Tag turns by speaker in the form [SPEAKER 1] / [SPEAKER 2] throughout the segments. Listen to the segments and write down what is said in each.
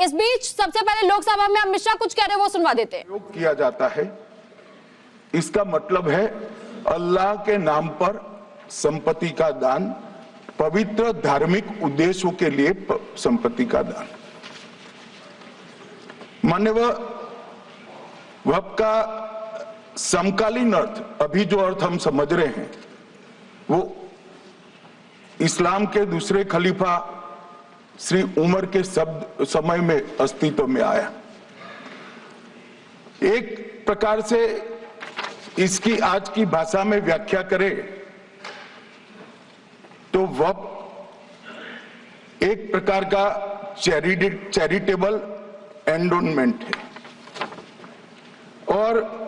[SPEAKER 1] इस बीच सबसे पहले लोकसभा में अमित शाह कुछ कह रहे, वो सुनवा देते हैं।
[SPEAKER 2] प्रयोग किया जाता है, इसका मतलब है अल्लाह के नाम पर संपत्ति का दान, पवित्र धार्मिक उद्देश्यों के लिए संपत्ति का दान। मान्यवर, वक्फ का समकालीन अर्थ, अभी जो अर्थ हम समझ रहे हैं, वो इस्लाम के दूसरे खलीफा श्री उमर के समय में अस्तित्व में आया। एक प्रकार से इसकी आज की भाषा में व्याख्या करें तो वक्फ एक प्रकार का चैरिटेबल एंडोनमेंट है, और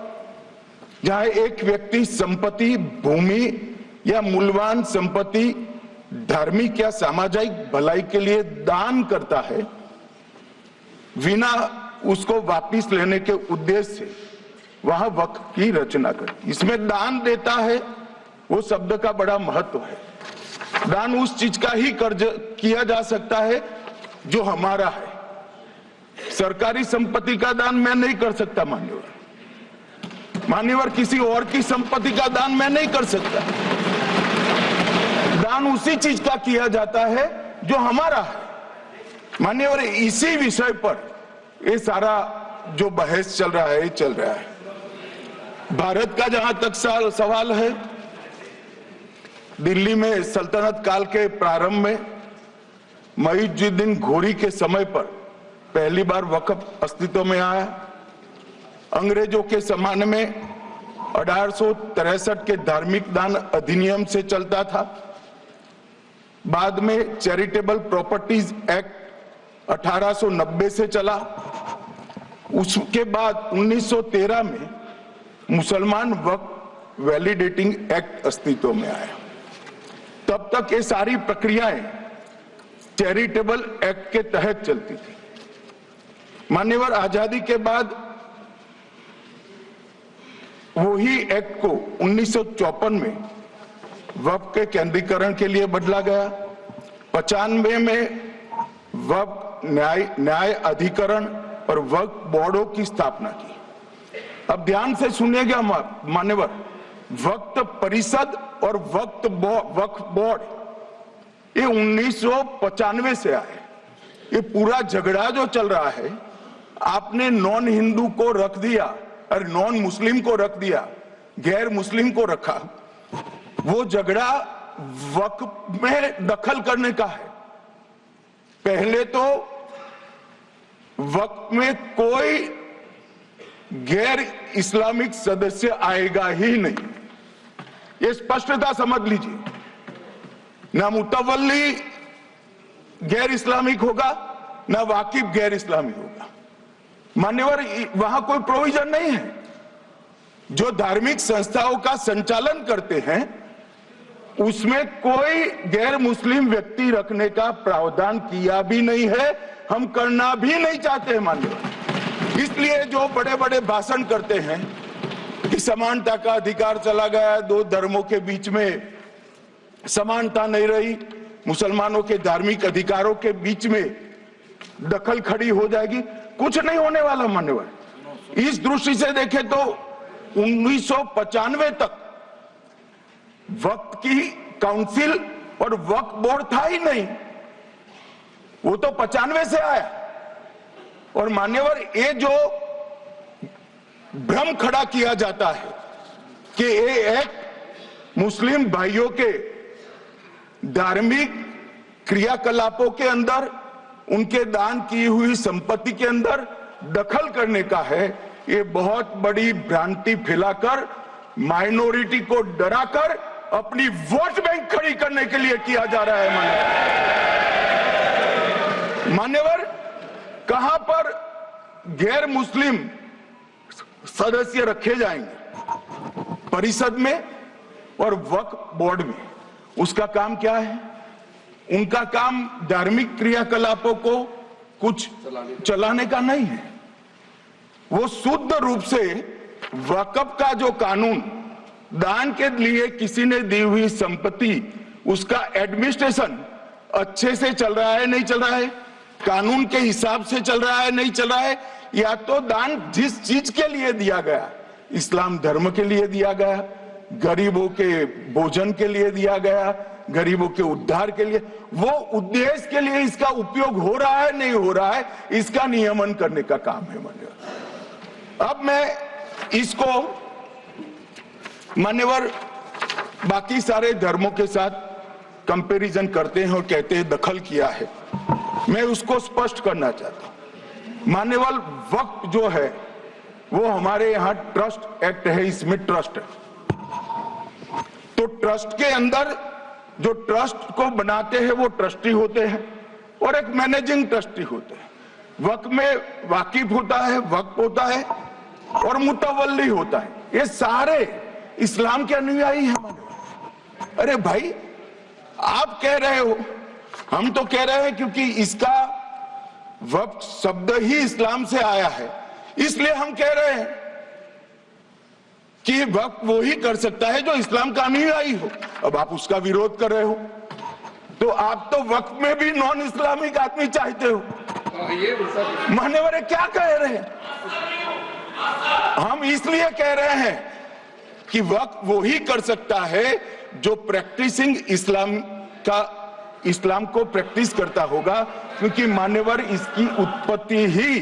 [SPEAKER 2] जहां एक व्यक्ति संपत्ति, भूमि या मूल्यवान संपत्ति धार्मिक या सामाजिक भलाई के लिए दान करता है, बिना उसको वापस लेने के उद्देश्य से, वहां वक्फ की रचना कर। इसमें दान देता है, वो शब्द का बड़ा महत्व है। दान उस चीज का ही कर्ज किया जा सकता है जो हमारा है। सरकारी संपत्ति का दान मैं नहीं कर सकता मान्यवर, किसी और की संपत्ति का दान मैं नहीं कर सकता। दान उसी चीज का किया जाता है जो हमारा है मान्यवर। इसी विषय पर ये सारा जो बहस चल रहा है, चल रहा है। भारत का जहां तक सवाल है, दिल्ली में सल्तनत काल के प्रारंभ में मुइज़्ज़ुद्दीन घोरी के समय पर पहली बार वक्फ अस्तित्व में आया। अंग्रेजों के जमाने में 1863 के धार्मिक दान अधिनियम से चलता था। बाद में चैरिटेबल प्रॉपर्टीज एक्ट 1890 से चला। उसके बाद 1913 में मुसलमान वक्फ वैलिडेटिंग एक्ट अस्तित्व में आया। तब तक ये सारी प्रक्रियाएं चैरिटेबल एक्ट के तहत चलती थी। मान्यवर, आजादी के बाद वही एक्ट को 1954 में वक्फ के केंद्रीकरण के लिए बदला गया। 95 में वक्फ न्याय अधिकरण और वक्फ बोर्डों की स्थापना की। अब ध्यान से सुनिएगा मान्यवर, वक्फ परिषद और वक्फ बोर्ड ये 1995 से आए। ये पूरा झगड़ा जो चल रहा है, आपने नॉन हिंदू को रख दिया और नॉन मुस्लिम को रख दिया, गैर मुस्लिम को रखा। वो झगड़ा वक्फ में दखल करने का है। पहले तो वक्फ में कोई गैर इस्लामिक सदस्य आएगा ही नहीं, ये स्पष्टता समझ लीजिए। ना मुतवल्ली गैर इस्लामिक होगा, ना वाकिफ गैर इस्लामिक होगा। मान्यवर, वहां कोई प्रोविजन नहीं है। जो धार्मिक संस्थाओं का संचालन करते हैं उसमें कोई गैर मुस्लिम व्यक्ति रखने का प्रावधान किया भी नहीं है, हम करना भी नहीं चाहते हैं मान्यवर। इसलिए जो बड़े बड़े भाषण करते हैं कि समानता का अधिकार चला गया, दो धर्मों के बीच में समानता नहीं रही, मुसलमानों के धार्मिक अधिकारों के बीच में दखल खड़ी हो जाएगी, कुछ नहीं होने वाला मान्यवर। इस दृष्टि से देखें तो 1995 तक वक्फ की काउंसिल और वक्फ बोर्ड था ही नहीं, वो तो 95 से आया। और मान्यवर, ये जो भ्रम खड़ा किया जाता है कि ये एक्ट मुस्लिम भाइयों के धार्मिक क्रियाकलापों के अंदर, उनके दान की हुई संपत्ति के अंदर दखल करने का है, ये बहुत बड़ी भ्रांति फैलाकर, माइनॉरिटी को डराकर अपनी वोट बैंक खड़ी करने के लिए किया जा रहा है मान्यवर। कहां पर गैर मुस्लिम सदस्य रखे जाएंगे? परिषद में और वक्फ बोर्ड में। उसका काम क्या है? उनका काम धार्मिक क्रियाकलापों को कुछ चलाने का नहीं है। वो शुद्ध रूप से वक्फ का जो कानून, दान के लिए किसी ने दी हुई संपत्ति, उसका एडमिनिस्ट्रेशन अच्छे से चल रहा है, नहीं चल रहा है, कानून के हिसाब से चल रहा है नहीं चल रहा है, या तो दान जिस चीज के लिए दिया गया, इस्लाम धर्म के लिए दिया गया, गरीबों के भोजन के लिए दिया गया, गरीबों के उद्धार के लिए, वो उद्देश्य के लिए इसका उपयोग हो रहा है नहीं हो रहा है, इसका नियमन करने का काम है मान्यवर। अब मैं इसको मान्यवर बाकी सारे धर्मों के साथ कंपैरिजन करते हैं और कहते हैं दखल किया है, मैं उसको स्पष्ट करना चाहता हूं। मान्यवर वक्फ जो है वो हमारे यहां ट्रस्ट एक्ट है, इसमें ट्रस्ट है, तो ट्रस्ट के अंदर जो ट्रस्ट को बनाते हैं वो ट्रस्टी होते हैं और एक मैनेजिंग ट्रस्टी होते हैं। वक्फ में वाकिफ होता है, वक्फ होता है और मुतवल्ली होता है, ये सारे इस्लाम के अनुयायी हैं। अरे भाई आप कह रहे हो, हम तो कह रहे हैं क्योंकि इसका वक्फ शब्द ही इस्लाम से आया है, इसलिए हम कह रहे हैं कि वक्फ वो ही कर सकता है जो इस्लाम का अनुयायी हो। अब आप उसका विरोध कर रहे हो, तो आप तो वक्फ में भी नॉन इस्लामिक आदमी चाहते हो। मान्यवर क्या कह रहे हैं? हम इसलिए कह रहे हैं कि वक्फ वो ही कर सकता है जो प्रैक्टिसिंग इस्लाम को प्रैक्टिस करता होगा, क्योंकि मान्यवर इसकी उत्पत्ति ही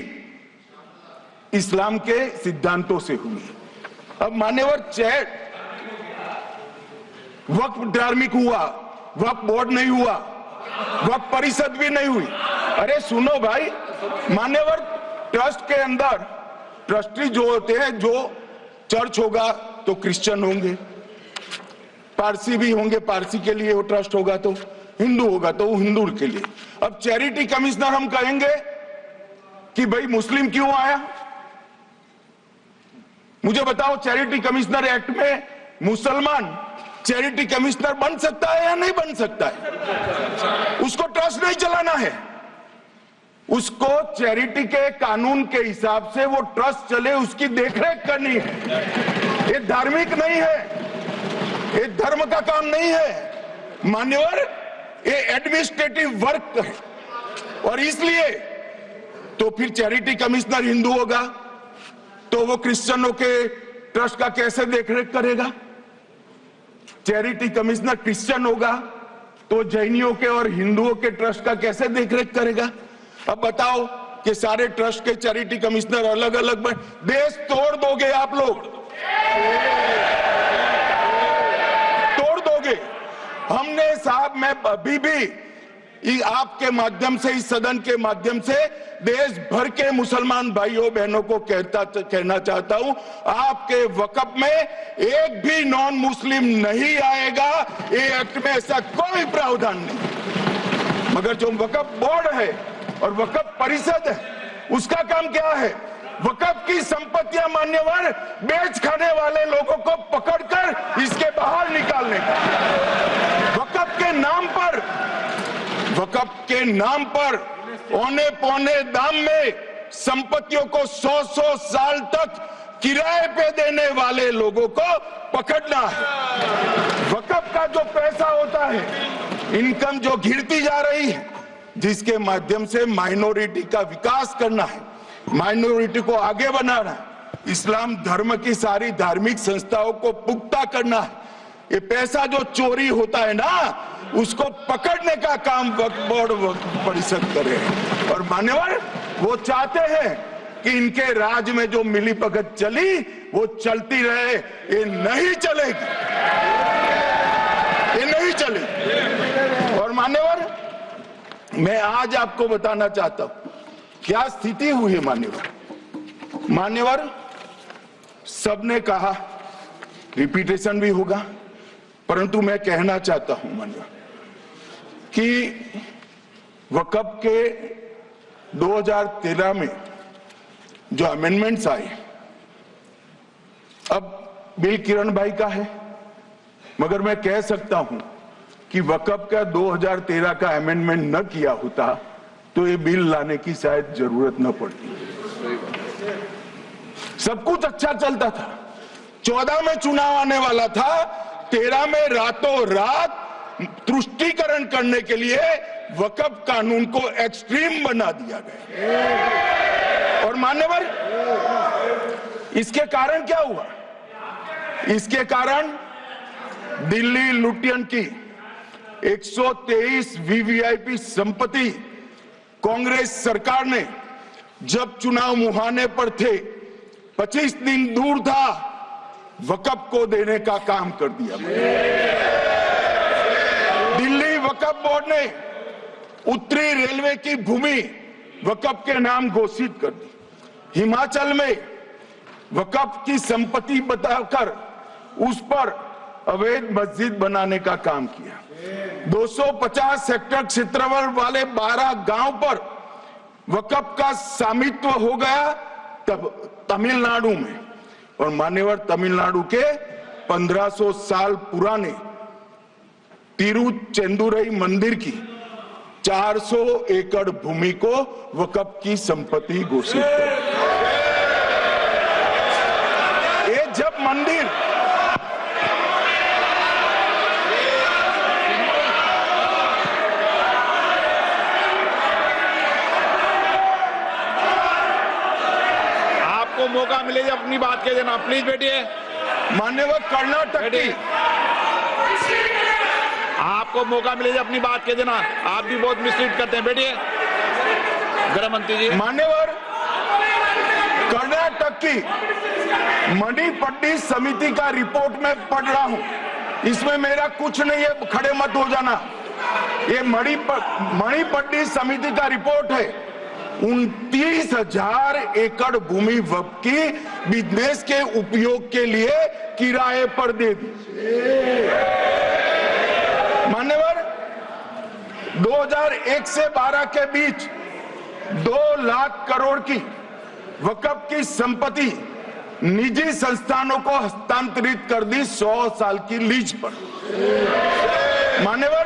[SPEAKER 2] इस्लाम के सिद्धांतों से हुई। अब मान्यवर वक्फ धार्मिक हुआ, वक्फ बोर्ड नहीं हुआ, वक्फ परिषद भी नहीं हुई। अरे सुनो भाई, मान्यवर ट्रस्ट के अंदर ट्रस्टी जो होते हैं, जो चर्च होगा तो क्रिश्चियन होंगे, पारसी भी होंगे, पारसी के लिए वो ट्रस्ट होगा, तो हिंदू होगा तो वो हिंदू के लिए। अब चैरिटी कमिश्नर हम कहेंगे कि भाई मुस्लिम क्यों आया? मुझे बताओ, चैरिटी कमिश्नर एक्ट में मुसलमान चैरिटी कमिश्नर बन सकता है या नहीं बन सकता है? उसको ट्रस्ट नहीं चलाना है, उसको चैरिटी के कानून के हिसाब से वो ट्रस्ट चले उसकी देखरेख करनी है। ये धार्मिक नहीं है, ये धर्म का काम नहीं है मान्यवर, ये एडमिनिस्ट्रेटिव वर्क है। और इसलिए तो फिर चैरिटी कमिश्नर हिंदू होगा तो वो क्रिश्चियनों के ट्रस्ट का कैसे देखरेख करेगा? चैरिटी कमिश्नर क्रिश्चियन होगा तो जैनियों के और हिंदुओं के ट्रस्ट का कैसे देखरेख करेगा? अब बताओ कि सारे ट्रस्ट के चैरिटी कमिश्नर अलग अलग देश तोड़ दोगे आप लोग, तोड़ दोगे। हमने साहब, मैं अभी भी आपके माध्यम से, इस सदन के माध्यम से देश भर के मुसलमान भाइयों बहनों को कहना चाहता हूं, आपके वक्फ में एक भी नॉन मुस्लिम नहीं आएगा, ये एक्ट में ऐसा कोई प्रावधान नहीं। मगर जो वक्फ बोर्ड है और वक्फ परिषद है, उसका काम क्या है? वक्फ की संपत्तियां मान्यवर बेच खाने वाले लोगों को पकड़कर इसके बाहर निकालने का, वक्फ के नाम पर औने पौने दाम में संपत्तियों को 100-100 साल तक किराए पे देने वाले लोगों को पकड़ना है। वक्फ का जो पैसा होता है, इनकम जो गिरती जा रही है, जिसके माध्यम से माइनॉरिटी का विकास करना है, माइनॉरिटी को आगे बढ़ाना है, इस्लाम धर्म की सारी धार्मिक संस्थाओं को पुख्ता करना है, ये पैसा जो चोरी होता है ना, उसको पकड़ने का काम वक्फ बोर्ड, वक्फ परिषद करे। और मान्यवर वो चाहते हैं कि इनके राज में जो मिली भगत चली वो चलती रहे, ये नहीं चलेगी, ये नहीं चलेगी। और मान्यवर मैं आज आपको बताना चाहता हूं क्या स्थिति हुई है। मान्यवर सबने कहा, रिपीटेशन भी होगा, परंतु मैं कहना चाहता हूं मान्यवर कि वक्फ के 2013 में जो अमेंडमेंट्स आए, अब बिल किरण भाई का है, मगर मैं कह सकता हूं कि वक्फ का 2013 का अमेंडमेंट न किया होता तो ये बिल लाने की शायद जरूरत न पड़ती। सब कुछ अच्छा चलता था, 14 में चुनाव आने वाला था, 13 में रातों रात तुष्टीकरण करने के लिए वक्फ कानून को एक्सट्रीम बना दिया गया। और मान्यवर, इसके कारण क्या हुआ? इसके कारण दिल्ली लुटियन की 123 वीवीआईपी संपत्ति कांग्रेस सरकार ने जब चुनाव मुहाने पर थे, 25 दिन दूर था, वक्फ को देने का काम कर दिया। दिल्ली वक्फ बोर्ड ने उत्तरी रेलवे की भूमि वक्फ के नाम घोषित कर दी। हिमाचल में वक्फ की संपत्ति बताकर उस पर अवैध मस्जिद बनाने का काम किया। 250 हेक्टेयर क्षेत्रफल वाले 12 गांव पर वक्फ का स्वामित्व हो गया तब तमिलनाडु में। और मान्यवर, तमिलनाडु के 1500 साल पुराने तिरुचेंदुरई मंदिर की 400 एकड़ भूमि को वक्फ की संपत्ति घोषित कर। ये जब मंदिर
[SPEAKER 3] आपको मौका मिले अपनी बात कह देना, प्लीज बैठिए।
[SPEAKER 2] मान्यवर, कर्नाटक की
[SPEAKER 3] आपको मौका मिले अपनी बात कह देना, आप भी बहुत मिसलीड करते हैं। बैठिए गृह मंत्री जी।
[SPEAKER 2] मान्यवर, कर्नाटक की मणिपट्टी समिति का रिपोर्ट में पढ़ रहा हूं, इसमें मेरा कुछ नहीं है, खड़े मत हो जाना। ये मणिपट्टी समिति का रिपोर्ट है। 29,000 एकड़ भूमि वक्फ की बिजनेस के उपयोग के लिए किराए पर दे दी। मान्यवर, 2001 से 12 के बीच 2 लाख करोड़ की वक्फ की संपत्ति निजी संस्थानों को हस्तांतरित कर दी 100 साल की लीज पर। मान्यवर,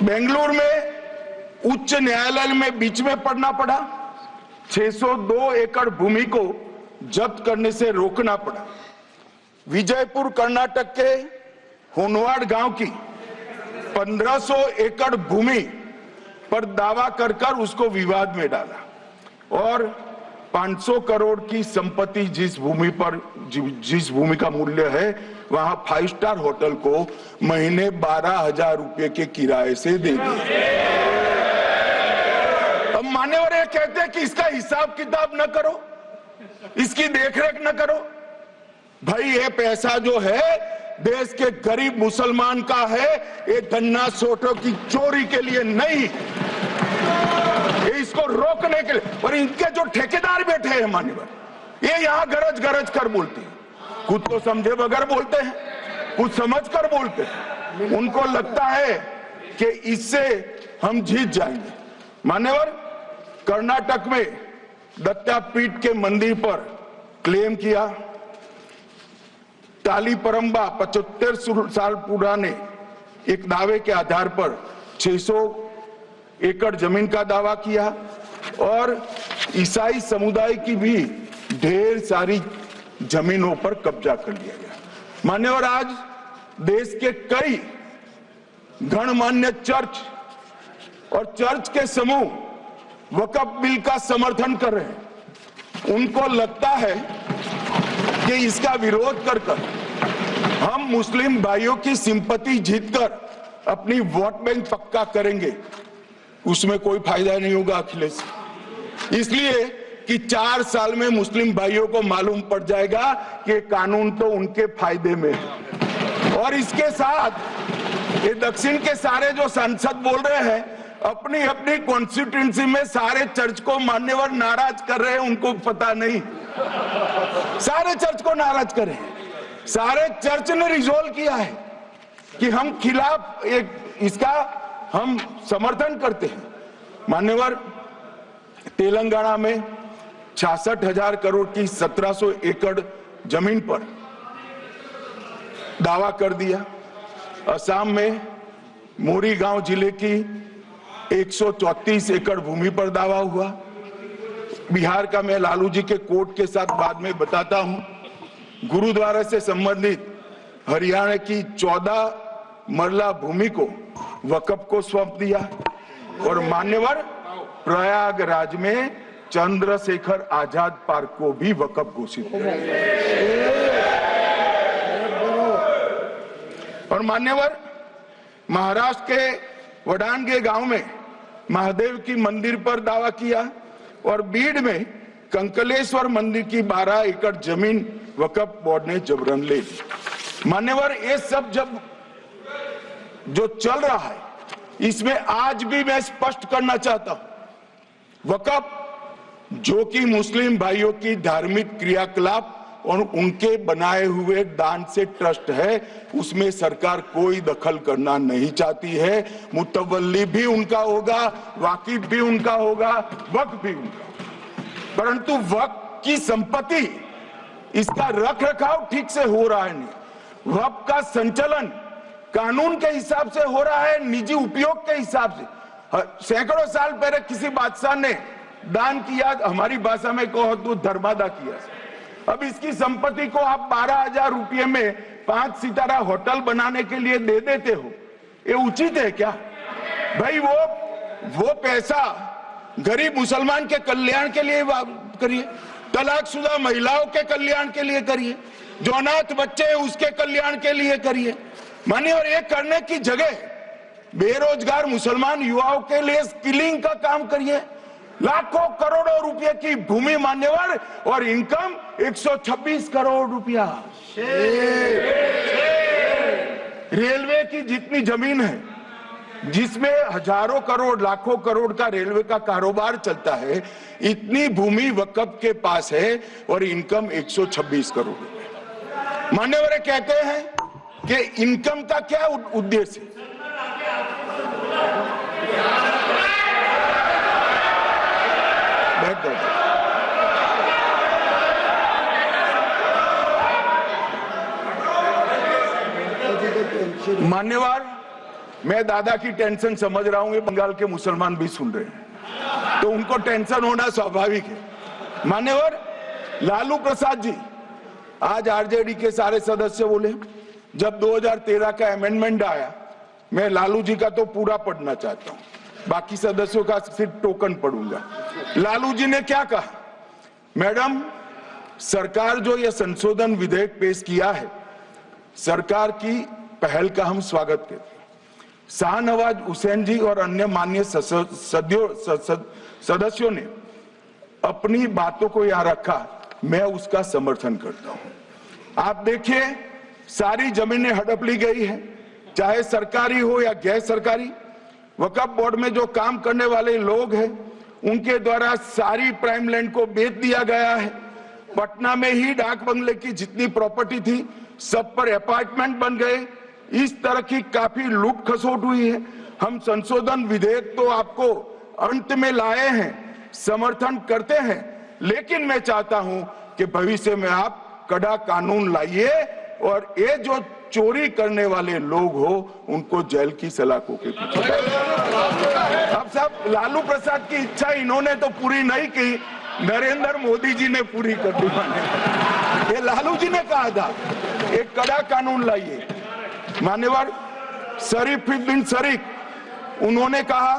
[SPEAKER 2] बेंगलुरु में उच्च न्यायालय में बीच में पढ़ना पड़ा, 602 एकड़ भूमि को जब्त करने से रोकना पड़ा। विजयपुर कर्नाटक के होनवाड़ गांव की 1500 एकड़ भूमि पर दावा कर उसको विवाद में डाला और 500 करोड़ की संपत्ति जिस भूमि का मूल्य है वहां 5 स्टार होटल को महीने 12,000 रुपए के किराए से दे दी। अब मान्यवर ये कहते हैं कि इसका हिसाब किताब न करो, इसकी देखरेख न करो। भाई, ये पैसा जो है देश के गरीब मुसलमान का है, ये धन्ना सोटों की चोरी के लिए नहीं, ये इसको रोकने के लिए। और इनके जो ठेकेदार बैठे हैं मान्यवर, ये यहां गरज गरज कर बोलते हैं, खुद को समझे बगैर बोलते हैं, कुछ समझ कर बोलते हैं। उनको लगता है कि इससे हम जीत जाएंगे। मान्यवर, कर्नाटक में दत्तापीठ के मंदिर पर क्लेम किया, टालीपरंबा 75 साल पुराने एक दावे के आधार पर 600 एकड़ जमीन का दावा किया और ईसाई समुदाय की भी ढेर सारी जमीनों पर कब्जा कर लिया गया। मान्यवर, आज देश के कई गणमान्य चर्च और चर्च के समूह वक्फ बिल का समर्थन कर रहे हैं। उनको लगता है कि इसका विरोध कर हम मुस्लिम भाइयों की सिंपैथी जीतकर अपनी वोट बैंक पक्का करेंगे, उसमें कोई फायदा नहीं होगा अखिलेश। इसलिए कि 4 साल में मुस्लिम भाइयों को मालूम पड़ जाएगा कि कानून तो उनके फायदे में है। और इसके साथ ये दक्षिण के सारे जो सांसद बोल रहे हैं, अपनी अपनी कॉन्स्टिट्यूएंसी में सारे चर्च को मान्यवर नाराज कर रहे हैं, उनको पता नहीं, सारे चर्च को नाराज करें। सारे चर्च ने रिजोल्व किया है कि हम खिलाफ इसका हम समर्थन करते हैं। मान्यवर, तेलंगाना में 66,000 करोड़ की 1700 एकड़ जमीन पर दावा कर दिया। असम में मोरीगांव जिले की 134 एकड़ भूमि पर दावा हुआ। बिहार का मैं लालू जी के कोर्ट के साथ बाद में बताता हूं। गुरुद्वारा से संबंधित हरियाणा की 14 मरला भूमि को वक्फ को सौंप दिया और मान्यवर प्रयागराज में चंद्रशेखर आजाद पार्क को भी वक्फ घोषित किया। और मान्यवर महाराष्ट्र के वडानगे गांव में महादेव की मंदिर पर दावा किया और बीड में कंकलेश्वर मंदिर की 12 एकड़ जमीन वक्फ बोर्ड ने जबरन ले ली। मान्यवर ये सब जब जो चल रहा है इसमें आज भी मैं स्पष्ट करना चाहता हूं, वक्फ जो कि मुस्लिम भाइयों की धार्मिक क्रियाकलाप और उनके बनाए हुए दान से ट्रस्ट है, उसमें सरकार कोई दखल करना नहीं चाहती है। मुतवल्ली भी उनका होगा, वाकिफ भी उनका होगा, वक्फ भी उनका होगा। परंतु वक्फ की संपत्ति, इसका रख रखाव ठीक से हो रहा है नहीं। वक्फ का संचालन कानून के हिसाब से हो रहा है, निजी उपयोग के हिसाब से। सैकड़ों साल पहले किसी बादशाह ने दान किया, हमारी भाषा में कहो तो धर्मादा किया। अब इसकी संपत्ति को आप 12,000 रुपये में 5 सितारा होटल बनाने के लिए दे देते हो, ये उचित है क्या भाई? वो पैसा गरीब मुसलमान के कल्याण के लिए करिए, तलाकशुदा महिलाओं के कल्याण के लिए करिए, जो अनाथ बच्चे हैं उसके कल्याण के लिए करिए। मानिए, और ये करने की जगह बेरोजगार मुसलमान युवाओं के लिए स्किलिंग का काम करिए। लाखों करोड़ों रुपए की भूमि मान्यवर और इनकम 126 करोड़ रुपया। रेलवे की जितनी जमीन है, जिसमें हजारों करोड़ लाखों करोड़ का रेलवे का कारोबार चलता है, इतनी भूमि वक्फ के पास है और इनकम 126 करोड़ रुपए। मान्यवर कहते हैं कि इनकम का क्या उद्देश्य है? मान्यवर, मैं दादा की टेंशन समझ रहा हूं, ये बंगाल के मुसलमान भी सुन रहे हैं, तो उनको टेंशन होना स्वाभाविक है। मान्यवर लालू प्रसाद जी, आज आरजेडी के सारे सदस्य बोले, जब 2013 का अमेंडमेंट आया, मैं लालू जी का तो पूरा पढ़ना चाहता हूं, बाकी सदस्यों का सिर्फ टोकन पढ़ूंगा। लालू जी ने क्या कहा? मैडम, सरकार जो यह संशोधन विधेयक पेश किया है, सरकार की पहल का हम स्वागत करते हैं। शाहनवाज हुसैन जी और अन्य माननीय सदस्यों ने अपनी बातों को यहां रखा, मैं उसका समर्थन करता हूं। आप देखिए, सारी जमीनें हड़प ली गई है, चाहे सरकारी हो या गैर सरकारी। वक्फ बोर्ड में जो काम करने वाले लोग हैं, उनके द्वारा सारी प्राइम लैंड को बेच दिया गया है। पटना में ही डाक बंगले की जितनी प्रॉपर्टी थी, सब पर अपार्टमेंट बन गए। इस तरह की काफी लूट खसोट हुई है। हम संशोधन विधेयक तो आपको अंत में लाए हैं, समर्थन करते हैं, लेकिन मैं चाहता हूं कि भविष्य में आप कड़ा कानून लाइए और ये जो चोरी करने वाले लोग हो, उनको जेल की सलाखों के पीछे। अब सब लालू प्रसाद की इच्छा इन्होंने तो पूरी नहीं की, नरेंद्र मोदी जी ने पूरी कर दी। ये लालू जी ने कहा था, एक कड़ा कानून लाइए। मान्यवर शरीफुद्दीन शरीफ, उन्होंने कहा,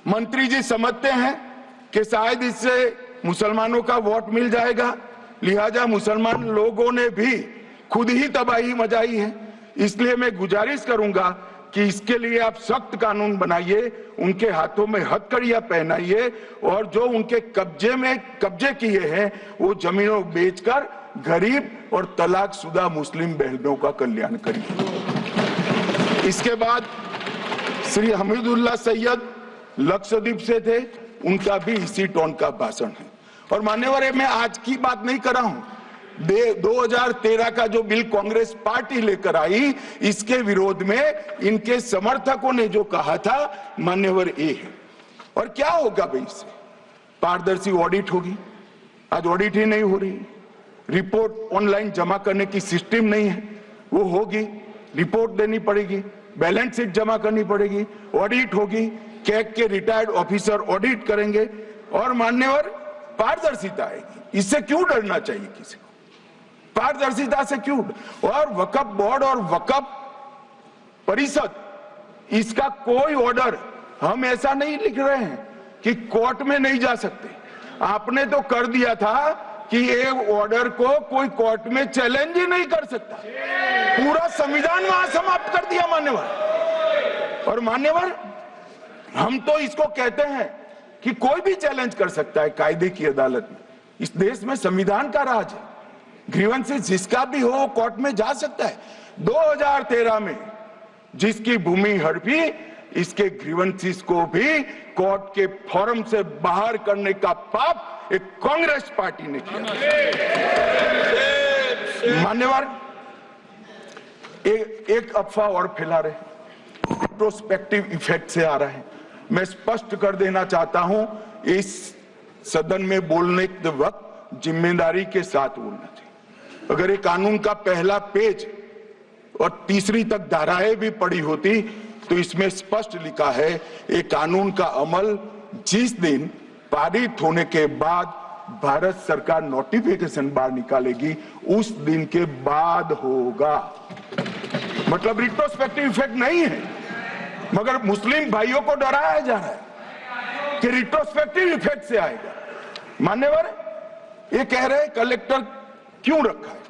[SPEAKER 2] मंत्री जी समझते हैं कि शायद इससे मुसलमानों का वोट मिल जाएगा, लिहाजा मुसलमान लोगों ने भी खुद ही तबाही मचाई है, इसलिए मैं गुजारिश करूंगा कि इसके लिए आप सख्त कानून बनाइए, उनके हाथों में हथकड़ियां पहनाइए और जो उनके कब्जे किए हैं वो जमीनों बेचकर गरीब और तलाकशुदा मुस्लिम बहनों का कल्याण करिए। इसके बाद श्री हमीदुल्लाह सैयद लक्षद्वीप से थे, उनका भी इसी टोन का भाषण है। और मान्यवर, मैं आज की बात नहीं कर रहा हूं, 2013 का जो बिल कांग्रेस पार्टी लेकर आई, इसके विरोध में इनके समर्थकों ने जो कहा था, मान्यवर ये है। और क्या होगा भाई इससे? पारदर्शी ऑडिट होगी, आज ऑडिट ही नहीं हो रही। रिपोर्ट ऑनलाइन जमा करने की सिस्टम नहीं है, वो होगी, रिपोर्ट देनी पड़ेगी, बैलेंस शीट जमा करनी पड़ेगी, ऑडिट होगी, कैग के रिटायर्ड ऑफिसर ऑडिट करेंगे और मान्यवर पारदर्शिता आएगी। इससे क्यों डरना चाहिए किसी को? पारदर्शिता से क्यों? और वक्फ बोर्ड और वक्फ परिषद इसका कोई ऑर्डर, हम ऐसा नहीं लिख रहे हैं कि कोर्ट में नहीं जा सकते। आपने तो कर दिया था कि ये ऑर्डर को कोई कोर्ट में चैलेंज ही नहीं कर सकता। पूरा संविधान वहां समाप्त कर दिया मान्यवर। और मान्यवर, हम तो इसको कहते हैं कि कोई भी चैलेंज कर सकता है कायदे की अदालत में। इस देश में संविधान का राज है, ग्रीवेंसेस जिसका भी हो कोर्ट में जा सकता है। 2013 में जिसकी भूमि हड़पी, इसके ग्रीवेंसेस को भी कोर्ट के फोरम से बाहर करने का पाप एक कांग्रेस पार्टी ने किया। मान्यवर, एक अफवाह और फैला रहे, रिट्रोस्पेक्टिव इफेक्ट से आ रहा है। मैं स्पष्ट कर देना चाहता हूं, इस सदन में बोलने के वक्त जिम्मेदारी के साथ बोलना चाहिए। अगर ये कानून का पहला पेज और तीसरी तक धाराएं भी पड़ी होती तो इसमें स्पष्ट लिखा है, ये कानून का अमल जिस दिन पारित होने के बाद भारत सरकार नोटिफिकेशन बाहर निकालेगी उस दिन के बाद होगा। मतलब रिट्रोस्पेक्टिव इफेक्ट नहीं है, मगर मुस्लिम भाइयों को डराया जा रहा है कि रिट्रोस्पेक्टिव इफेक्ट से आएगा। मान्यवर, ये कह रहे कलेक्टर क्यों रखा है?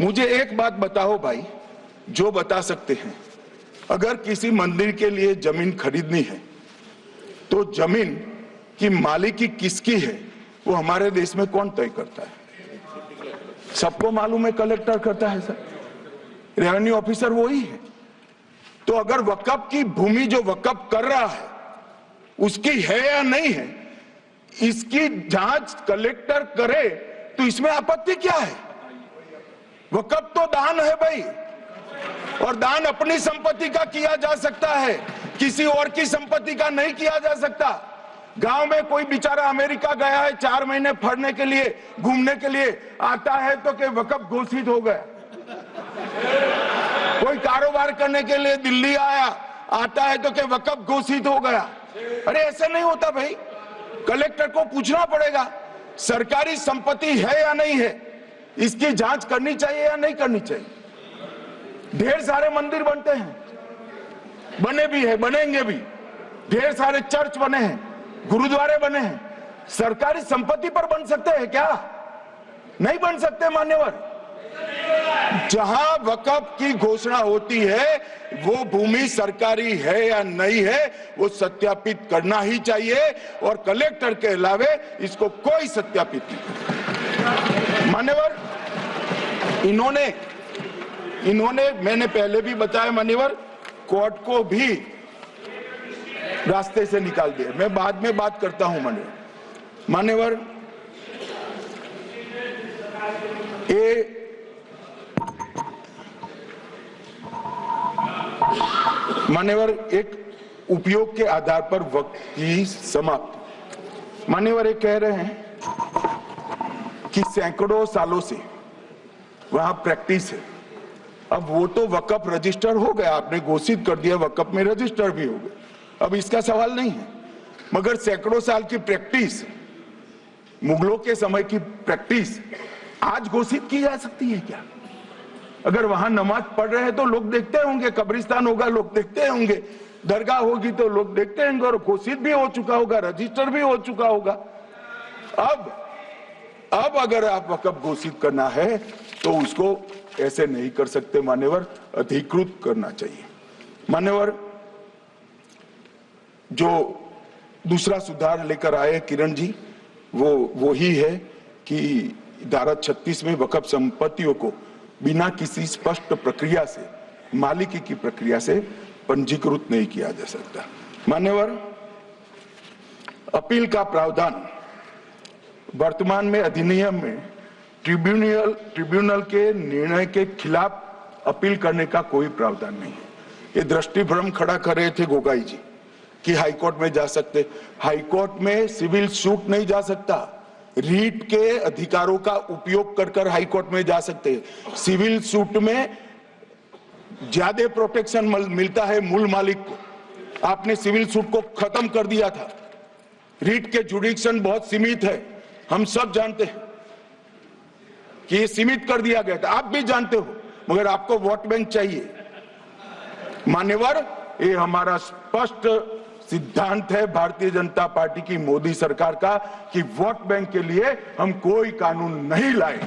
[SPEAKER 2] मुझे एक बात बताओ भाई, जो बता सकते हैं। अगर किसी मंदिर के लिए जमीन खरीदनी है तो जमीन की मालिकी किसकी है वो हमारे देश में कौन तय करता है? सबको मालूम है, कलेक्टर करता है सर, रेवेन्यू ऑफिसर वही है। तो अगर वक्फ की भूमि जो वक्फ कर रहा है उसकी है या नहीं है, इसकी जांच कलेक्टर करे तो इसमें आपत्ति क्या है? वक्फ तो दान है भाई, और दान अपनी संपत्ति का किया जा सकता है, किसी और की संपत्ति का नहीं किया जा सकता। गांव में कोई बेचारा अमेरिका गया है 4 महीने पढ़ने के लिए, घूमने के लिए, आता है तो कि वक्फ घोषित हो गया। कोई कारोबार करने के लिए दिल्ली आया, आता है तो कि वक्फ घोषित हो गया। अरे ऐसा नहीं होता भाई, कलेक्टर को पूछना पड़ेगा सरकारी संपत्ति है या नहीं है, इसकी जांच करनी चाहिए या नहीं करनी चाहिए। ढेर सारे मंदिर बनते हैं, बने भी है, बनेंगे भी। ढेर सारे चर्च बने हैं, गुरुद्वारे बने हैं, सरकारी संपत्ति पर बन सकते हैं क्या? नहीं बन सकते मान्यवर। जहां वक्फ की घोषणा होती है वो भूमि सरकारी है या नहीं है वो सत्यापित करना ही चाहिए, और कलेक्टर के अलावे इसको कोई सत्यापित नहीं। मान्यवर, इन्होंने मैंने पहले भी बताया मान्यवर, कोर्ट को भी रास्ते से निकाल दिया। मैं बाद में बात करता हूं मान्यवर, ये मान्यवर एक उपयोग के आधार पर वक्त की समाप्ति। मान्यवर ये कह रहे हैं कि सैकड़ों सालों से वहां प्रैक्टिस है। अब वो तो वक्फ रजिस्टर हो गया, आपने घोषित कर दिया, वक्फ में रजिस्टर भी हो गया, अब इसका सवाल नहीं है। मगर सैकड़ों साल की प्रैक्टिस, मुगलों के समय की प्रैक्टिस आज घोषित की जा सकती है क्या? अगर वहां नमाज पढ़ रहे हैं तो लोग देखते होंगे, कब्रिस्तान होगा लोग देखते होंगे, दरगाह होगी तो लोग देखते होंगे, और घोषित भी हो चुका होगा, रजिस्टर भी हो चुका होगा। अब अगर आप वक्फ घोषित करना है तो उसको ऐसे नहीं कर सकते मान्यवर, अधिकृत करना चाहिए। मान्यवर, जो दूसरा सुधार लेकर आए किरण जी, वो ही है कि धारा 36 में वक्फ संपत्तियों को बिना किसी स्पष्ट प्रक्रिया से, मालिकी की प्रक्रिया से पंजीकृत नहीं किया जा सकता। मान्यवर, अपील का प्रावधान वर्तमान में अधिनियम में ट्रिब्यूनल के निर्णय के खिलाफ अपील करने का कोई प्रावधान नहीं है। ये दृष्टिभ्रम खड़ा कर रहे थे गोगाई जी कि हाईकोर्ट में जा सकते, हाईकोर्ट में सिविल सूट नहीं जा सकता, रीट के अधिकारों का उपयोग कर हाईकोर्ट में जा सकते हैं। सिविल सूट में ज्यादा प्रोटेक्शन मिलता है मूल मालिक को, आपने सिविल सूट को खत्म कर दिया था। रीट के जुडिक्शन बहुत सीमित है, हम सब जानते हैं कि ये सीमित कर दिया गया था, आप भी जानते हो, मगर आपको वोट बैंक चाहिए। मान्यवर, ये हमारा स्पष्ट सिद्धांत है भारतीय जनता पार्टी की मोदी सरकार का कि वोट बैंक के लिए हम कोई कानून नहीं लाए।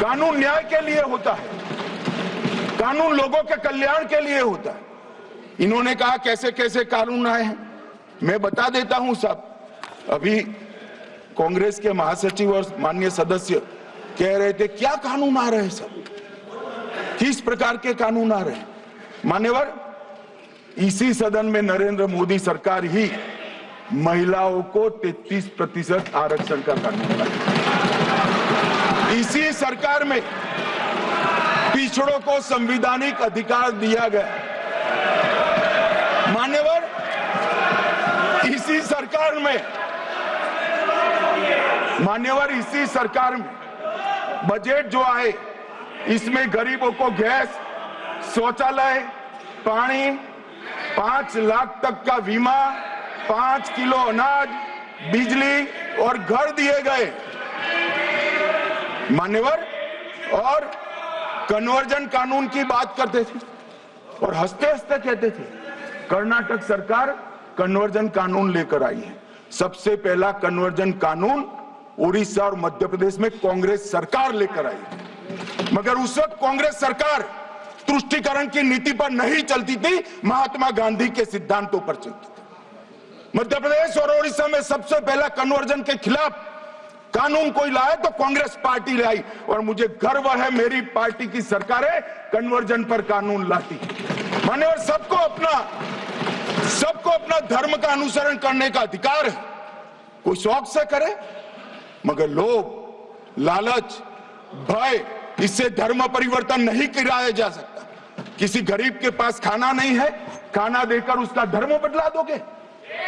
[SPEAKER 2] कानून न्याय के लिए होता है, कानून लोगों के कल्याण के लिए होता है। इन्होंने कहा कैसे कैसे कानून आए हैं, मैं बता देता हूं साहब। अभी कांग्रेस के महासचिव और माननीय सदस्य कह रहे थे क्या कानून आ रहे हैं सब, किस प्रकार के कानून आ रहे हैं। मान्यवर, इसी सदन में नरेंद्र मोदी सरकार ही महिलाओं को 33% आरक्षण का कानून लाया। इसी सरकार में पिछड़ों को संवैधानिक अधिकार दिया गया। मान्यवर, इसी सरकार में बजट जो आए इसमें गरीबों को गैस, शौचालय, पानी, 5 लाख तक का बीमा, 5 किलो अनाज, बिजली और घर दिए गए। मान्यवर, और कन्वर्जन कानून की बात करते थे और हंसते हंसते कहते थे कर्नाटक सरकार कन्वर्जन कानून लेकर आई है। सबसे पहला कन्वर्जन कानून उड़ीसा और मध्य प्रदेश में कांग्रेस सरकार लेकर आई है, मगर उस वक्त कांग्रेस सरकार तुष्टीकरण की नीति पर नहीं चलती थी, महात्मा गांधी के सिद्धांतों पर चलती थी। मध्य प्रदेश और उड़ीसा में सबसे पहला कन्वर्जन के खिलाफ कानून कोई लाए तो कांग्रेस पार्टी लाई, और मुझे गर्व है मेरी पार्टी की सरकारें कन्वर्जन पर कानून लाती। मान्यवर, सबको अपना धर्म का अनुसरण करने का अधिकार है, कोई शौक से करे, मगर लोभ, लालच, भय, इससे धर्म परिवर्तन नहीं कराया जा सकता। किसी गरीब के पास खाना नहीं है, खाना देकर उसका धर्म बदला दोगे?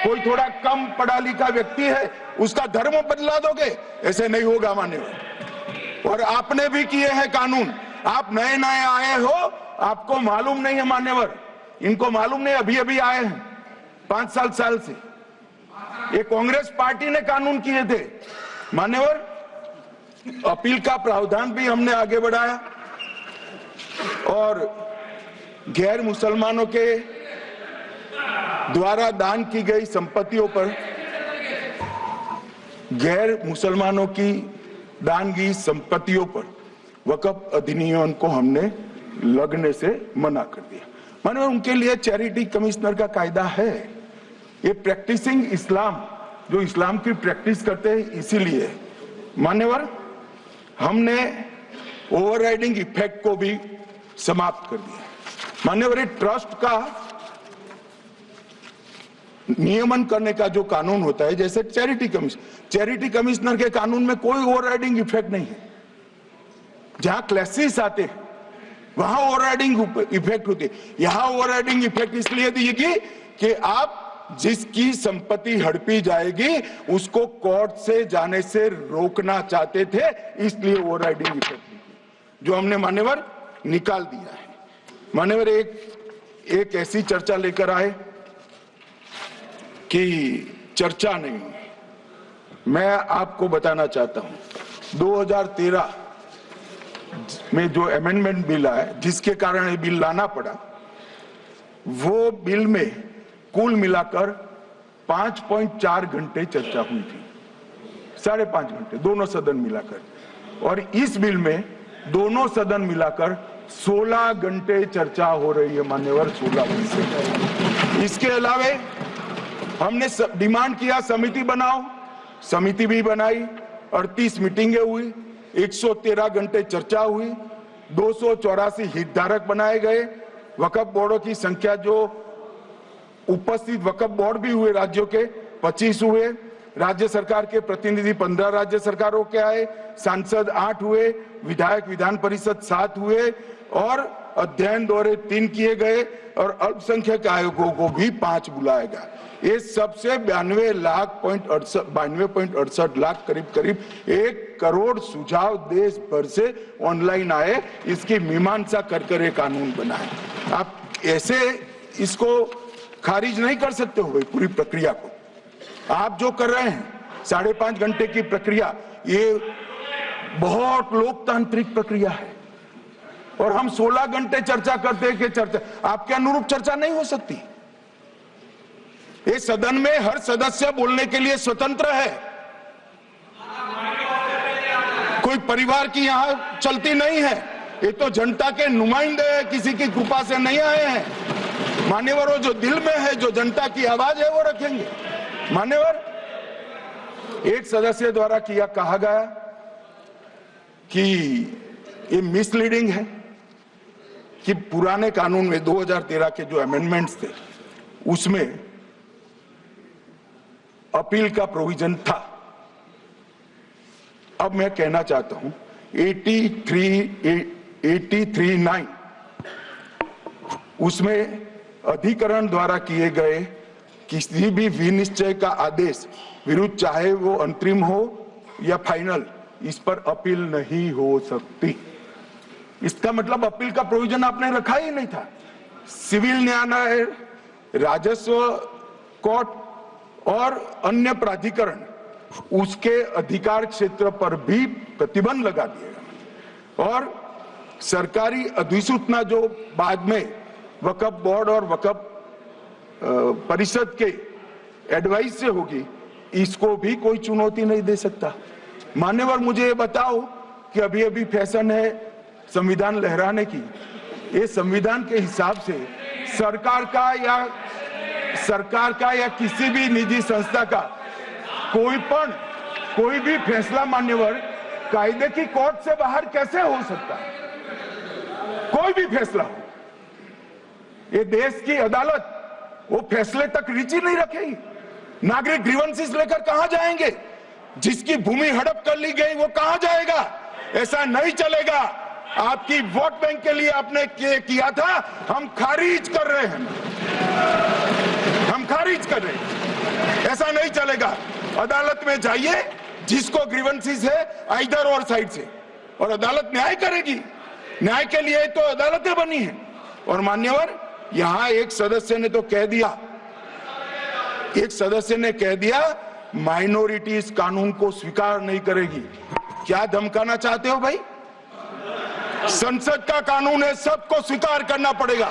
[SPEAKER 2] कोई थोड़ा कम पढ़ा लिखा व्यक्ति है, उसका धर्म बदला दोगे? ऐसे नहीं होगा मान्यवर। और आपने भी किए हैं कानून, आप नए नए आए हो, आपको मालूम नहीं है मान्यवर, इनको मालूम नहीं, अभी अभी आए हैं 5 साल से। ये कांग्रेस पार्टी ने कानून किए थे मान्यवर। अपील का प्रावधान भी हमने आगे बढ़ाया और गैर मुसलमानों के द्वारा दान की गई संपत्तियों पर, गैर मुसलमानों की दान की संपत्तियों पर वक्फ अधिनियम को हमने लगने से मना कर दिया। मानो उनके लिए चैरिटी कमिश्नर का कायदा है। ये प्रैक्टिसिंग इस्लाम, जो इस्लाम की प्रैक्टिस करते हैं, इसीलिए मान्यवर हमने ओवरराइडिंग इफेक्ट को भी समाप्त कर दिया। मान्यवर, ये ट्रस्ट का नियमन करने का जो कानून होता है, जैसे चैरिटी कमिश्नर के कानून में कोई ओवरराइडिंग इफेक्ट नहीं है। जहां क्लासेस आते हैं वहां ओवरराइडिंग इफेक्ट होती है। यहां ओवरराइडिंग इफेक्ट इसलिए दिएगी कि आप जिसकी संपत्ति हड़पी जाएगी उसको कोर्ट से जाने से रोकना चाहते थे, इसलिए ओवरराइडिंग इफेक्ट जो हमने मान्यवर निकाल दिया है। मान्यवर, एक ऐसी चर्चा लेकर आए कि चर्चा नहीं, मैं आपको बताना चाहता हूं 2013 में जो अमेंडमेंट बिल आया, जिसके कारण ये बिल लाना पड़ा, वो बिल में कुल मिलाकर 5.4 घंटे चर्चा हुई थी, 5.5 घंटे दोनों सदन मिलाकर। और इस बिल में दोनों सदन मिलाकर 16 घंटे चर्चा हो रही है मान्यवर, 16 घंटे। इसके अलावा हमने डिमांड किया समिति बनाओ, समिति भी बनाई, 38 मीटिंगें हुई, 113 घंटे चर्चा हुई, 284 हितधारक बनाए गए। वक्फ बोर्डों की संख्या, जो उपस्थित वक्फ बोर्ड भी हुए राज्यों के 25 हुए, राज्य सरकार के प्रतिनिधि 15 राज्य सरकारों के आए, सांसद 8 हुए, विधायक विधान परिषद 7 हुए और अध्ययन दौरे 3 किए गए और अल्पसंख्यक आयोगों को भी 5 बुलाया गया। ये सबसे 92.68 लाख करीब 1 करोड़ सुझाव देश भर से ऑनलाइन आए। इसकी मीमांसा कर ये कानून बना है। आप ऐसे इसको खारिज नहीं कर सकते हो पूरी प्रक्रिया को। आप जो कर रहे हैं 5.5 घंटे की प्रक्रिया, ये बहुत लोकतांत्रिक प्रक्रिया है। और हम 16 घंटे चर्चा करते हैं कि चर्चा आपके अनुरूप चर्चा नहीं हो सकती। इस सदन में हर सदस्य बोलने के लिए स्वतंत्र है, कोई परिवार की यहां चलती नहीं है। ये तो जनता के नुमाइंदे हैं, किसी की कृपा से नहीं आए हैं। मान्यवर, वो जो दिल में है, जो जनता की आवाज है, वो रखेंगे। मान्यवर, एक सदस्य द्वारा कहा गया कि ये मिसलीडिंग है कि पुराने कानून में 2013 के जो अमेंडमेंट्स थे उसमें अपील का प्रोविजन था। अब मैं कहना चाहता हूं 83(9) उसमें अधिकरण द्वारा किए गए किसी भी विनिश्चय का आदेश विरुद्ध, चाहे वो अंतरिम हो या फाइनल, इस पर अपील नहीं हो सकती। इसका मतलब अपील का प्रोविजन आपने रखा ही नहीं था। सिविल न्यायालय, राजस्व कोर्ट और अन्य प्राधिकरण उसके अधिकार क्षेत्र पर भी प्रतिबंध लगा दिया और सरकारी अधिसूचना जो बाद में वक्फ बोर्ड और वक्फ परिषद के एडवाइस से होगी, इसको भी कोई चुनौती नहीं दे सकता। मान्यवर, मुझे ये बताओ कि अभी अभी फैशन है संविधान लहराने की। ये संविधान के हिसाब से सरकार का या किसी भी निजी संस्था का कोई भी फैसला मान्यवर कायदे की कोर्ट से बाहर कैसे हो सकता है? कोई भी फैसला हो, ये देश की अदालत वो फैसले तक रुचि नहीं रखेगी। नागरिक ग्रीवेंसेस लेकर कहां जाएंगे? जिसकी भूमि हड़प कर ली गई वो कहां जाएगा? ऐसा नहीं चलेगा। आपकी वोट बैंक के लिए आपने किया था, हम खारिज कर रहे हैं, हम खारिज कर रहे हैं। ऐसा नहीं चलेगा। अदालत में जाइए, जिसको ग्रीवेंसेस है इधर और साइड से, और अदालत न्याय करेगी। न्याय के लिए तो अदालतें बनी हैं। और मान्यवर, यहां एक सदस्य ने तो कह दिया माइनॉरिटी इस कानून को स्वीकार नहीं करेगी। क्या धमकाना चाहते हो भाई? संसद का कानून है, सबको स्वीकार करना पड़ेगा।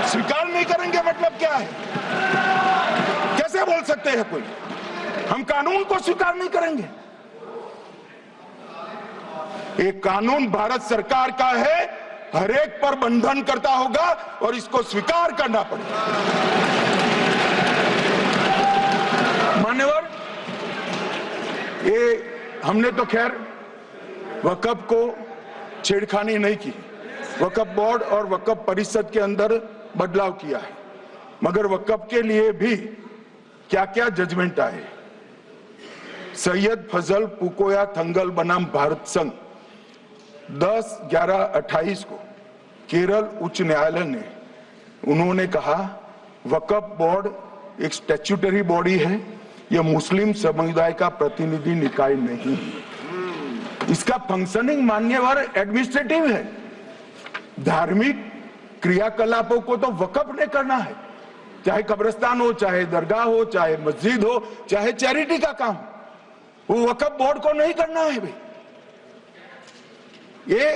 [SPEAKER 2] स्वीकार नहीं करेंगे मतलब क्या है? कैसे बोल सकते हैं कोई? हम कानून को स्वीकार नहीं करेंगे। एक कानून भारत सरकार का है, हर एक पर बंधन करता होगा और इसको स्वीकार करना पड़ेगा। मान्यवर, ये हमने तो खैर वक्फ को छेड़खानी नहीं की। वक्फ बोर्ड और वक्फ परिषद के अंदर बदलाव किया है, मगर वक्फ के लिए भी क्या क्या जजमेंट आए। सैयद फजल पुकोया थंगल बनाम भारत संघ 10/11/28 को केरल उच्च न्यायालय ने उन्होंने कहा वक्फ बोर्ड एक स्टैट्यूटरी बॉडी है, यह मुस्लिम समुदाय का प्रतिनिधि निकाय नहीं है। इसका फंक्शनिंग मान्यवर एडमिनिस्ट्रेटिव है। धार्मिक क्रियाकलापों को तो वक्फ ने करना है, चाहे कब्रिस्तान हो, चाहे दरगाह हो, चाहे मस्जिद हो, चाहे चैरिटी का काम, वो वक्फ बोर्ड को नहीं करना है भाई। ये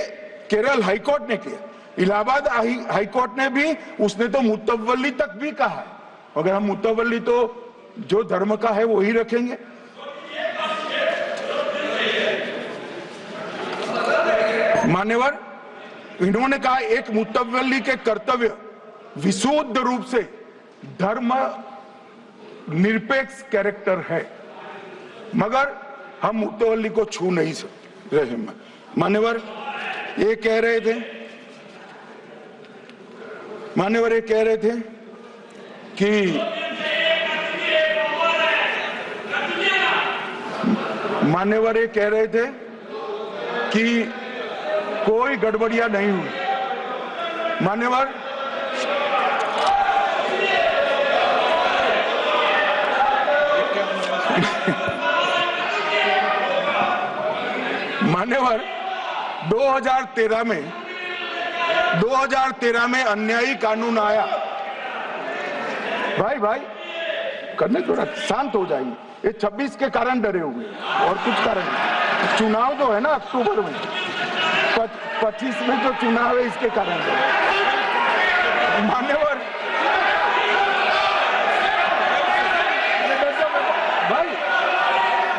[SPEAKER 2] केरल हाईकोर्ट ने किया। इलाहाबाद हाईकोर्ट ने भी, उसने तो मुतवल्ली तक भी कहा है। अगर हम मुतवल्ली तो जो धर्म का है वो ही रखेंगे। मान्यवर, इन्होंने कहा एक मुतवल्ली के कर्तव्य विशुद्ध रूप से धर्म निरपेक्ष कैरेक्टर है, मगर हम मुतवल्ली को छू नहीं रहे। मान्यवर ये कह रहे थे कि मान्यवर ये कह रहे थे कि कोई गड़बड़ियां नहीं हुई। मान्यवर, मान्यवर 2013 में अन्यायी कानून आया। भाई करने थोड़ा शांत हो जाइए। ये 26 के कारण डरे हुए और कुछ कारण, चुनाव जो है ना अक्टूबर में, 25 में जो चुनाव है इसके कारण मान्यवर भाई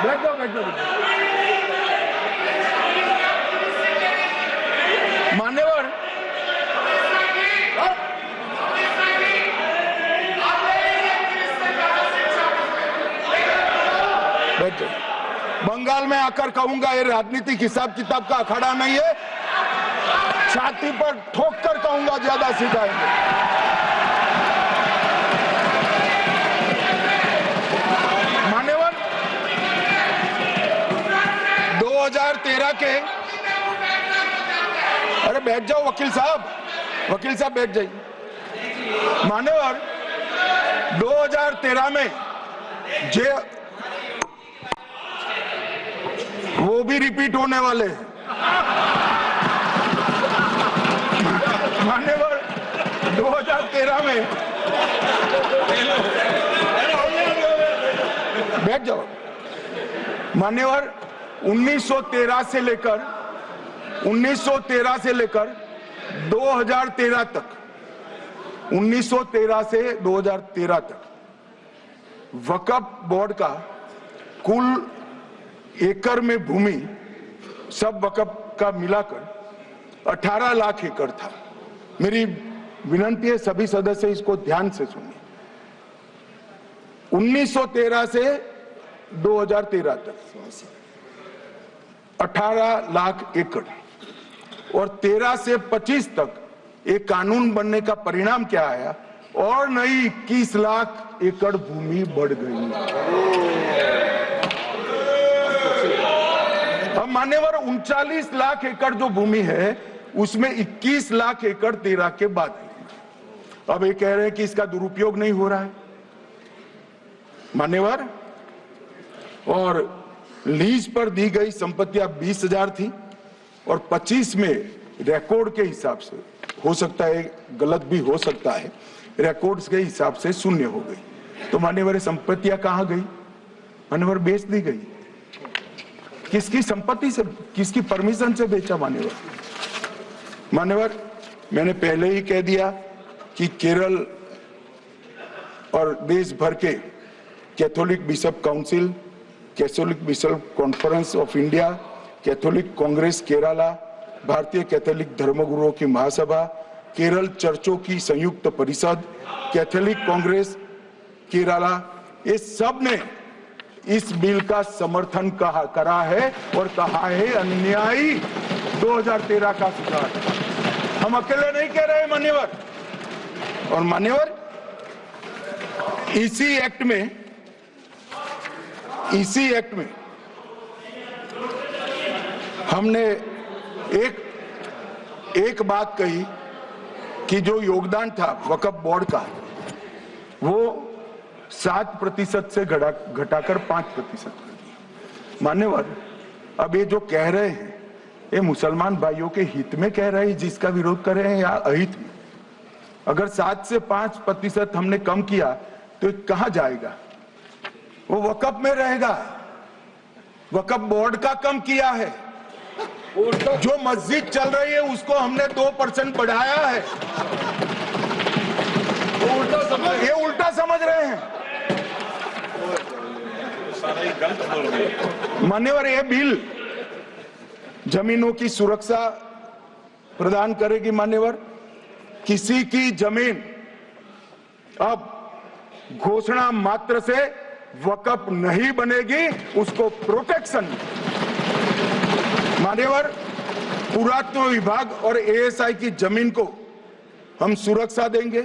[SPEAKER 2] बैठ जाओ मान्यवर बैठ जाओ। बंगाल में आकर कहूंगा ये राजनीतिक हिसाब किताब का अखाड़ा नहीं है, छाती पर ठोक कर कहूंगा ज्यादा सिखाएंगे। मान्यवर 2013 के अरे बैठ जाओ वकील साहब बैठ जाइए। मान्यवर 2013 में जे वो भी रिपीट होने वाले हैं। मान्यवर 2013 में बैठ जाओ। मान्यवर 1913 से लेकर 2013 तक 1913 से 2013 तक वक्फ बोर्ड का कुल एकड़ में भूमि सब वक्फ का मिलाकर 18 लाख एकड़ था। मेरी विनंती है सभी सदस्य इसको ध्यान से सुनिए। 1913 से 2013 तक 18 लाख एकड़ और 13 से 25 तक एक कानून बनने का परिणाम क्या आया और नई 21 लाख एकड़ भूमि बढ़ गई। अब मान्यवर 39 लाख एकड़ जो भूमि है उसमें 21 लाख एकड़ 13 के बाद है। अब ये कह रहे हैं कि इसका दुरुपयोग नहीं हो रहा है मान्यवर। और लीज पर दी गई संपत्तियां 20,000 थी और 25 में रिकॉर्ड के हिसाब से हो सकता है, गलत भी हो सकता है, रिकॉर्ड्स के हिसाब से शून्य हो गई। तो मान्यवर संपत्तियां कहां गई? मान्यवर बेच दी गई। किसकी संपत्ति से, किसकी परमिशन से बेचा? मान्यवर मैंने पहले ही कह दिया कि केरल और देश भर के Catholic bishop council, Catholic bishop conference of India, Catholic Congress Kerala, भारतीय कैथोलिक धर्मगुरुओं की महासभा, केरल चर्चों की संयुक्त परिषद, कैथोलिक कांग्रेस केरला, ये सब ने इस बिल का समर्थन करा है और कहा है अन्यायी 2013 का सुधार। हम अकेले नहीं कह रहे मान्यवर। और मान्यवर इसी एक्ट में हमने एक बात कही कि जो योगदान था वक्फ बोर्ड का वो 7% से घटाकर 5% कर दिया। मान्यवर अब ये जो कह रहे हैं ये मुसलमान भाइयों के हित में कह रहे हैं जिसका विरोध कर रहे हैं या अहित में? अगर 7 से 5% हमने कम किया तो कहां जाएगा? वो वक्फ में रहेगा। वक्फ बोर्ड का कम किया है। जो मस्जिद चल रही है उसको हमने 2% बढ़ाया है। ये उल्टा समझ रहे हैं मान्यवर। ये बिल जमीनों की सुरक्षा प्रदान करेगी मान्यवर। किसी की जमीन अब घोषणा मात्र से वक्फ नहीं बनेगी, उसको प्रोटेक्शन मान्यवर। पुरातत्व विभाग और एएसआई की जमीन को हम सुरक्षा देंगे।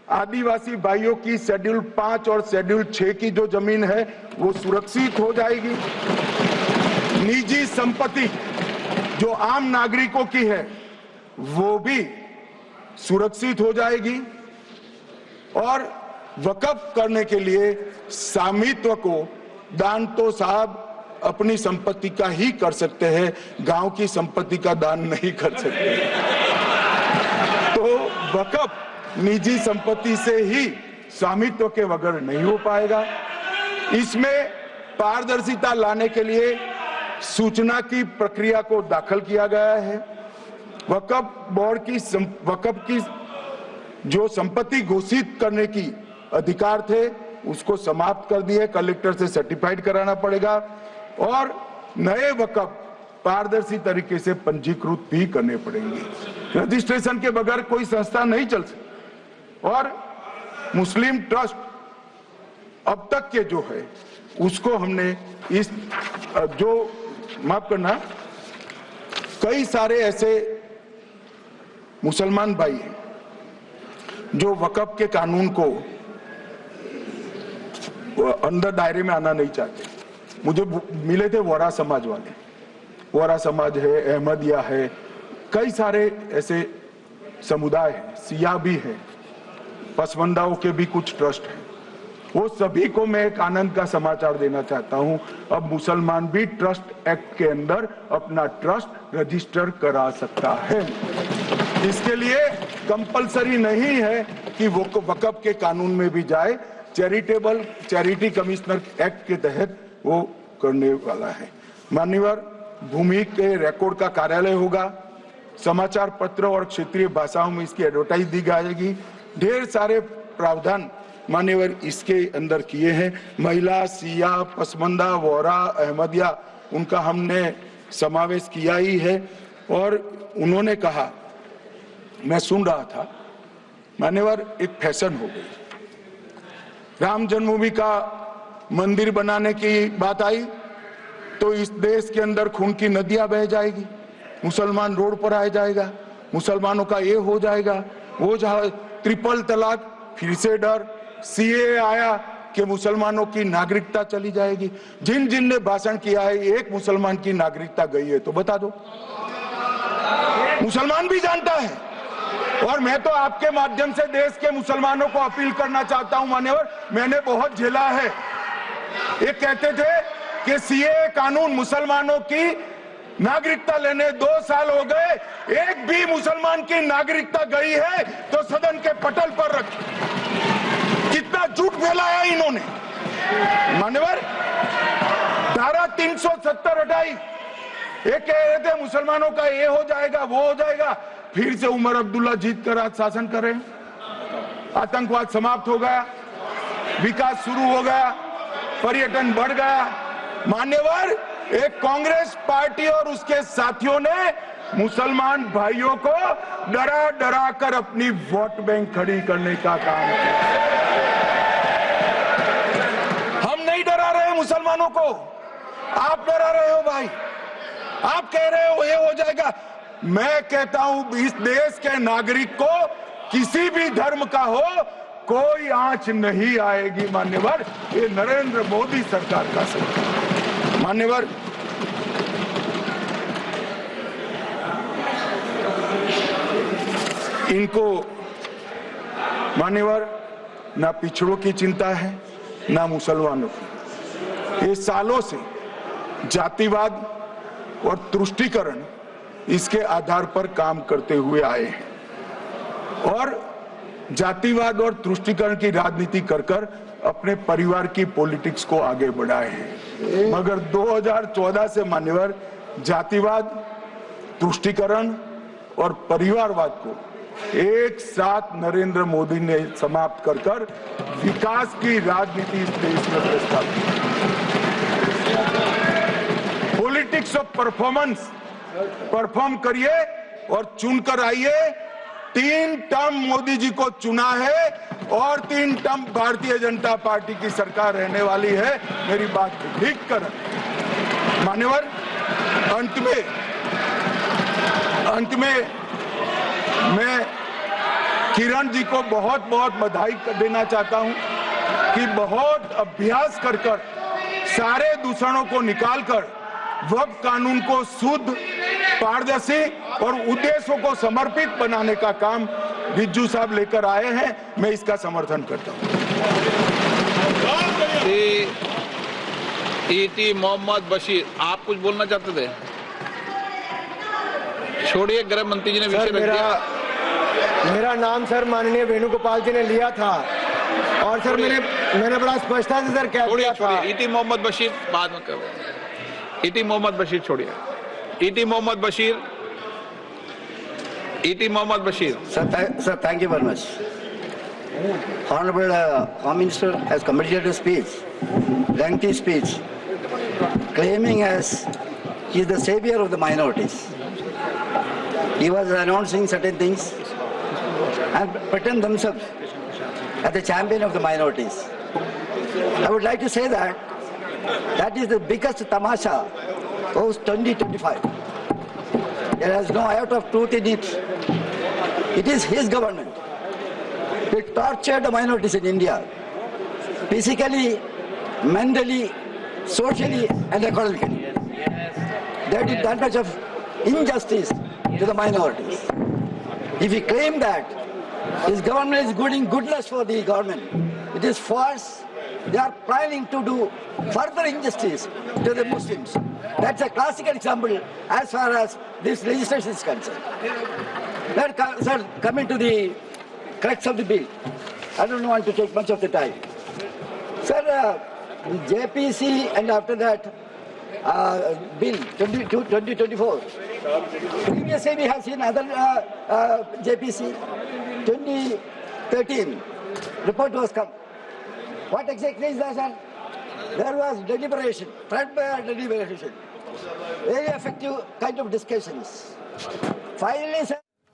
[SPEAKER 2] आदिवासी भाइयों की शेड्यूल 5 और शेड्यूल 6 की जो जमीन है वो सुरक्षित हो जाएगी। निजी संपत्ति जो आम नागरिकों की है वो भी सुरक्षित हो जाएगी। और वक्फ करने के लिए स्वामित्व को दान तो साहब अपनी संपत्ति का ही कर सकते हैं, गांव की संपत्ति का दान नहीं कर सकते। तो वक्फ निजी संपत्ति से ही स्वामित्व के बगैर नहीं हो पाएगा। इसमें पारदर्शिता लाने के लिए सूचना की प्रक्रिया को दाखिल किया गया है। वक्फ बोर्ड की वक्फ की जो संपत्ति घोषित करने की अधिकार थे उसको समाप्त कर दिए, कलेक्टर से सर्टिफाइड कराना पड़ेगा और नए वक्फ पारदर्शी तरीके से पंजीकृत भी करने पड़ेंगे। रजिस्ट्रेशन के बगैर कोई संस्था नहीं चल सकती। और मुस्लिम ट्रस्ट अब तक के जो है उसको हमने इस जो माफ करना कई सारे ऐसे मुसलमान भाई हैं जो वक्फ के कानून को अंदर दायरे में आना नहीं चाहते। मुझे मिले थे वोरा समाज वाले, वोरा समाज है, अहमदिया है, कई सारे ऐसे समुदाय हैं, सिया भी है, पसमंदाओं के भी कुछ ट्रस्ट हैं। वो सभी को मैं एक आनंद का समाचार देना चाहता हूं, अब मुसलमान भी ट्रस्ट एक्ट के अंदर अपना ट्रस्ट रजिस्टर करा सकता है। इसके लिए कंपलसरी नहीं है कि वो वक्फ के कानून में भी जाए, चैरिटी कमिश्नर एक्ट के तहत वो करने वाला है। मान्यवर, भूमि के रिकॉर्ड का कार्यालय होगा, समाचार पत्र और क्षेत्रीय भाषाओं में इसकी एडवर्टाइज दी जाएगी। ढेर सारे प्रावधान मान्यवर इसके अंदर किए हैं। महिला, सिया, पसमंदा, वोरा, अहमदिया उनका हमने समावेश किया ही है। और उन्होंने कहा, मैं सुन रहा था, मान्यवर एक फैशन हो गई, राम जन्मभूमि का मंदिर बनाने की बात आई तो इस देश के अंदर खून की नदियां बह जाएगी, मुसलमान रोड पर आ जाएगा, मुसलमानों का ये हो जाएगा, वो जहां ट्रिपल तलाक, फिर से डर, सीए आया कि मुसलमानों की नागरिकता चली जाएगी। जिन जिन ने भाषण किया है एक मुसलमान की नागरिकता गई है तो बता दो। मुसलमान भी जानता है। और मैं तो आपके माध्यम से देश के मुसलमानों को अपील करना चाहता हूं, मान्यवर, मैंने बहुत झेला है। ये कहते थे कि सीए कानून मुसलमानों की नागरिकता लेने 2 साल हो गए, एक भी मुसलमान की नागरिकता गई है तो सदन के पटल पर रखी। कितना झूठ फैलाया इन्होंने। मान्यवर, धारा 370 हटाई, ये कह रहे थे मुसलमानों का ये हो जाएगा, वो हो जाएगा, फिर से उमर अब्दुल्ला जीत कर आज शासन कर रहे हैं। आतंकवाद समाप्त हो गया, विकास शुरू हो गया, पर्यटन बढ़ गया। मान्यवर, एक कांग्रेस पार्टी और उसके साथियों ने मुसलमान भाइयों को डरा डरा कर अपनी वोट बैंक खड़ी करने का काम किया। हम नहीं डरा रहे मुसलमानों को, आप डरा रहे हो भाई। आप कह रहे हो ये हो जाएगा। मैं कहता हूं इस देश के नागरिक को किसी भी धर्म का हो कोई आंच नहीं आएगी। मान्यवर, ये नरेंद्र मोदी सरकार का सरकार। मान्यवर, इनको मान्यवर ना पिछड़ों की चिंता है ना मुसलमानों की। ये सालों से जातिवाद और तुष्टीकरण इसके आधार पर काम करते हुए आए हैं और जातिवाद और तुष्टीकरण की राजनीति कर कर अपने परिवार की पॉलिटिक्स को आगे बढ़ाए हैं। मगर 2014 से मान्यवर जातिवाद, तुष्टीकरण और परिवारवाद को एक साथ नरेंद्र मोदी ने समाप्त कर कर विकास की राजनीति इस देश में प्रस्तावित की। पॉलिटिक्स ऑफ परफॉर्मेंस, परफॉर्म करिए और चुनकर आइए। 3 टर्म मोदी जी को चुना है और 3 टर्म भारतीय जनता पार्टी की सरकार रहने वाली है। मेरी बात ठीक कर। मान्यवर, अंत में मैं किरण जी को बहुत बहुत बधाई देना चाहता हूं कि बहुत अभ्यास कर कर सारे दूषणों को निकालकर वक्फ कानून को शुद्ध, पारदर्शी और उद्देश्यों को समर्पित बनाने का काम रिज्जू साहब लेकर आए हैं। मैं इसका समर्थन करता हूं।
[SPEAKER 3] ईटी मोहम्मद बशीर, आप कुछ बोलना चाहते थे? छोड़िए, गृह मंत्री जी ने विषय रख दिया।
[SPEAKER 4] मेरा नाम सर माननीय वेणुगोपाल जी ने लिया था और सर मैंने बड़ा स्पष्टता से सर कह दिया था।
[SPEAKER 3] ईटी मोहम्मद बशीर बाद में करो। ईटी मोहम्मद बशीर छोड़िए। ET Mohammad Bashir, E.T. Mohammad Bashir.
[SPEAKER 5] Sir, thank you very much. Honorable Home Minister has completed a speech, lengthy speech, claiming as he is the savior of the minorities. He was announcing certain things and pretend themselves as the champion of the minorities. I would like to say that that is the biggest tamasha of 2025. There is no iota of truth in it. It is his government. He tortured the minorities in India, physically, mentally, socially, and economically. They did that much of injustice to the minorities. If he claimed that his government is doing goodness for the government, it is false. They are planning to do further injustice to the Muslims. That's a classical example as far as this legislation is concerned. Sir, coming to the crux of the bill, I don't want to take much of the time. Sir, JPC and after that bill 2024. Previously we have seen other JPC 2013 report was come. What exactly is that, sir? There was deliberation, threadbare deliberation, very effective kind of discussions. Finally, sir,